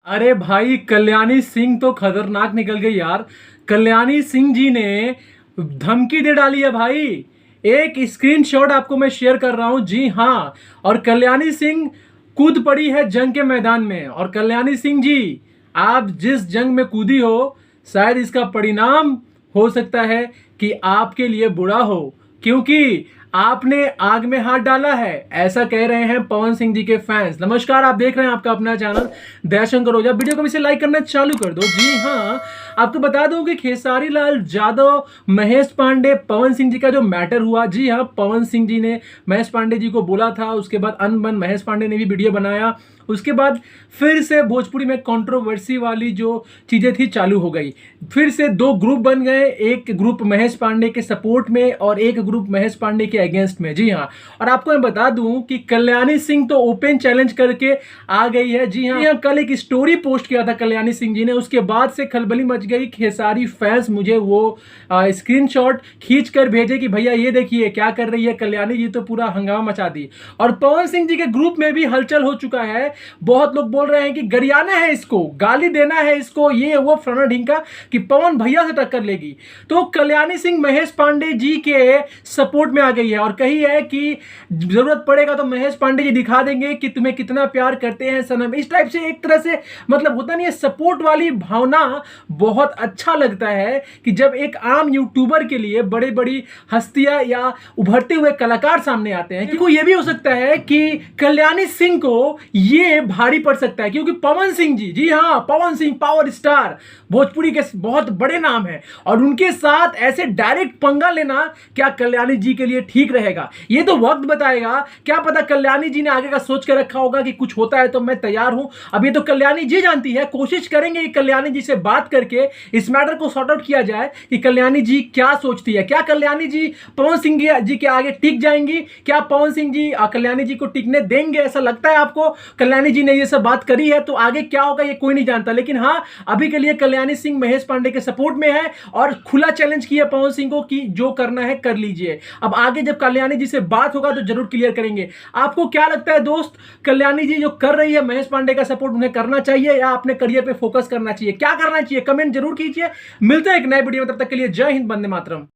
अरे भाई कल्याणी सिंह तो खतरनाक निकल गई यार। कल्याणी सिंह जी ने धमकी दे डाली है भाई। एक स्क्रीनशॉट आपको मैं शेयर कर रहा हूं, जी हाँ। और कल्याणी सिंह कूद पड़ी है जंग के मैदान में। और कल्याणी सिंह जी, आप जिस जंग में कूदी हो, शायद इसका परिणाम हो सकता है कि आपके लिए बुरा हो, क्योंकि आपने आग में हाथ डाला है, ऐसा कह रहे हैं पवन सिंह जी के फैंस। नमस्कार, आप देख रहे हैं आपका अपना चैनल दयाशंकर ओझा। वीडियो को इसे लाइक करना चालू कर दो। जी हाँ, आपको बता दूं कि खेसारी लाल यादव, महेश पांडे, पवन सिंह जी का जो मैटर हुआ, जी हाँ, पवन सिंह जी ने महेश पांडे जी को बोला था, उसके बाद अनबन महेश पांडे ने भी वीडियो बनाया, उसके बाद फिर से भोजपुरी में कंट्रोवर्सी वाली जो चीजें थी चालू हो गई। फिर से दो ग्रुप बन गए, एक ग्रुप महेश पांडे के सपोर्ट में और एक ग्रुप महेश पांडे के अगेंस्ट में। जी हाँ, और आपको मैं बता दूं कि कल्याणी सिंह तो ओपन चैलेंज करके आ गई है। जी हाँ, कल एक स्टोरी पोस्ट किया था कल्याणी सिंह जी ने, उसके बाद से खलबली मच गई। खेसारी फैंस मुझे वो स्क्रीनशॉट खींच कर भेजे कि भैया ये देखिए क्या कर रही है कल्याणी जी, तो पूरा हंगामा मचा दी। और पवन सिंह जी के ग्रुप में भी हलचल हो चुका है। बहुत लोग बोल रहे हैं कि गरियाना है इसको, गाली देना है इसको, ये वो फलाना ढिंका, कि पवन भैया से टक्कर लेगी। तो कल्याणी सिंह महेश पांडे जी के सपोर्ट में आ गई है और कही है कि जरूरत पड़ेगा तो महेश पांडे जी दिखा देंगे कि तुम्हें कितना प्यार करते हैं सनम। इस टाइप से एक तरह से मतलब होता नहीं है, सपोर्ट वाली भावना बहुत अच्छा लगता है कि जब एक आम यूट्यूबर के लिए बड़ी बड़ी हस्तियां या उभरते हुए कलाकार सामने आते हैं। क्योंकि ये भी हो सकता है कि कल्याणी सिंह को ये भारी पड़ सकता है, क्योंकि पवन सिंह जी हाँ, पवन सिंह पावर स्टार, भोजपुरी के बहुत बड़े नाम है, और उनके साथ ऐसे डायरेक्ट पंगा लेना क्या कल्याणी जी के लिए ठीक रहेगा, ये तो वक्त बताएगा। क्या पता कल्याणी जी ने आगे का सोच के रखा होगा कि कुछ होता है तो मैं तैयार हूं। अब ये तो कल्याणी जी जानती है। कोशिश करेंगे कि कल्याणी जी से बात करके इस मैटर को सॉर्ट आउट किया जाए कि कल्याणी जी क्या सोचती है। क्या कल्याणी जी पवन सिंह जी के आगे टिक जाएंगी? क्या पवन सिंह जी कल्याणी जी को टिकने देंगे? ऐसा लगता है आपको? कल्याणी जी ने ये सब बात करी है तो आगे क्या होगा ये कोई नहीं जानता, लेकिन हाँ, अभी के लिए कल्याणी सिंह महेश पांडे के सपोर्ट में है और खुला चैलेंज किया पवन सिंह को कि जो करना है कर लीजिए। अब आगे जब कल्याणी जी से बात होगा तो जरूर क्लियर करेंगे। आपको क्या लगता है दोस्त, कल्याणी जी जो कर रही है महेश पांडे का सपोर्ट उन्हें करना चाहिए या अपने करियर पे फोकस करना चाहिए? क्या करना चाहिए कमेंट जरूर कीजिए। मिलते हैं एक नए वीडियो में, तब तक के लिए जय हिंद, वंदे मातरम।